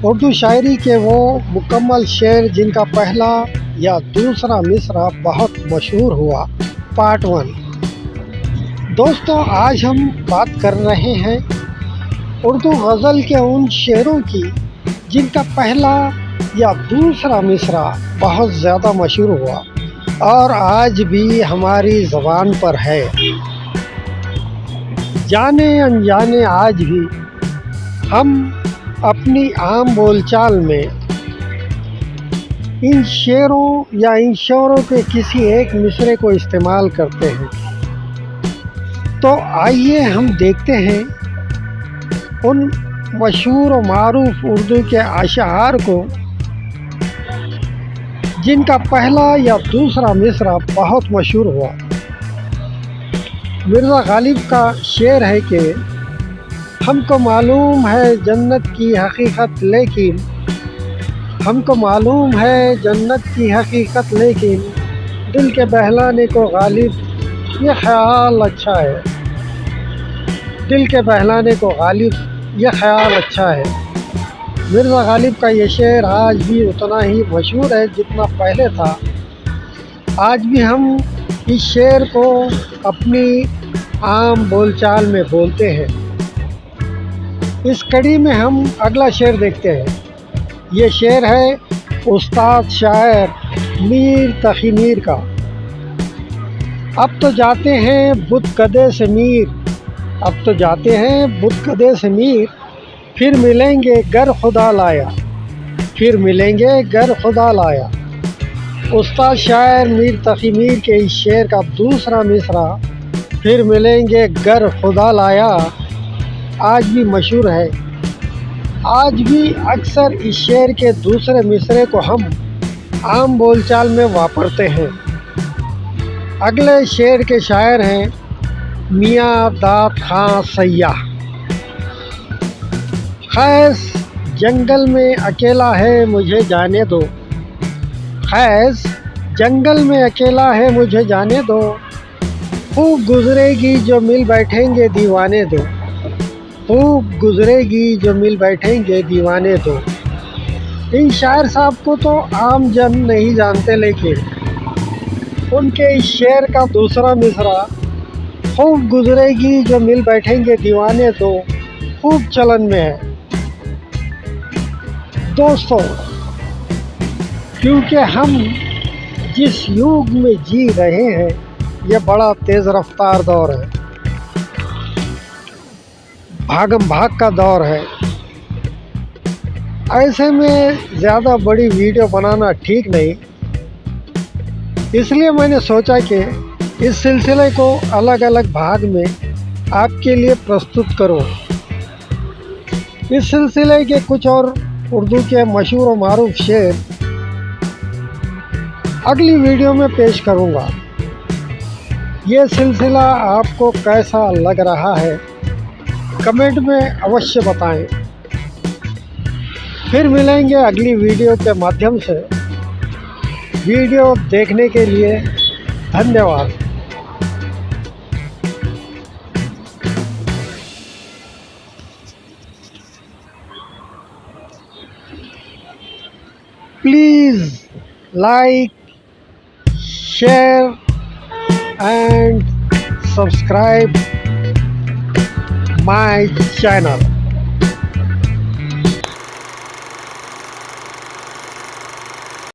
اردو شاعری کے وہ مکمل شعر جن کا پہلا یا دوسرا مصرع بہت مشہور ہوا، پارٹ 1۔ دوستو، آج ہم بات کر رہے ہیں اردو غزل کے ان شعروں کی جن کا پہلا یا دوسرا مصرع بہت زیادہ مشہور ہوا اور آج بھی ہماری زبان پر ہے۔ جانے انجانے آج بھی ہم اپنی عام بول چال میں ان شعروں یا ان شعروں کے کسی ایک مصرعے کو استعمال کرتے ہیں۔ تو آئیے ہم دیکھتے ہیں ان مشہور و معروف اردو کے اشعار کو جن کا پہلا یا دوسرا مصرع بہت مشہور ہوا۔ مرزا غالب کا شعر ہے کہ ہم کو معلوم ہے جنت کی حقیقت لیکن ہم کو معلوم ہے جنت کی حقیقت لیکن دل کے بہلانے کو غالب یہ خیال اچھا ہے، دل کے بہلانے کو غالب یہ خیال اچھا ہے۔ مرزا غالب کا یہ شعر آج بھی اتنا ہی مشہور ہے جتنا پہلے تھا۔ آج بھی ہم اس شعر کو اپنی عام بول چال میں بولتے ہیں۔ اس کڑی میں ہم اگلا شعر دیکھتے ہیں۔ یہ شعر ہے استاد شاعر میر تقی میر کا۔ اب تو جاتے ہیں بت کدے سے میر، اب تو جاتے ہیں بت کدے سے میر، پھر ملیں گے گر خدا لایا، پھر ملیں گے گر خدا لایا۔ استاد شاعر میر تقی میر کے اس شعر کا دوسرا مصرع پھر ملیں گے گر خدا لایا آج بھی مشہور ہے۔ آج بھی اکثر اس شعر کے دوسرے مصرعے کو ہم عام بول چال میں واپرتے ہیں۔ اگلے شعر کے شاعر ہیں میاں داد خان سیاح۔ خیز جنگل میں اکیلا ہے مجھے جانے دو، خیز جنگل میں اکیلا ہے مجھے جانے دو، خوب گزرے گی جو مل بیٹھیں گے دیوانے دو، خوب گزرے گی جو مل بیٹھیں گے دیوانے دو۔ ان شاعر صاحب کو تو عام جن نہیں جانتے، لیکن ان کے اس شعر کا دوسرا مصرع خوب گزرے گی جو مل بیٹھیں گے دیوانے دو خوب چلن میں ہے۔ دوستو، کیونکہ ہم جس یوگ میں جی رہے ہیں یہ بڑا تیز رفتار دور ہے، بھاگم بھاگ کا دور ہے۔ ایسے میں زیادہ بڑی ویڈیو بنانا ٹھیک نہیں، اس لیے میں نے سوچا کہ اس سلسلے کو الگ الگ بھاگ میں آپ کے لیے پرستت کروں۔ اس سلسلے کے کچھ اور اردو کے مشہور و معروف شعر اگلی ویڈیو میں پیش کروں گا۔ یہ سلسلہ آپ کو کیسا لگ رہا ہے کمنٹ میں اوشیہ بتائیں۔ پھر ملیں گے اگلی ویڈیو کے مادھیم سے۔ ویڈیو دیکھنے کے لیے دھنیہ واد۔ Please like, share and subscribe my channel.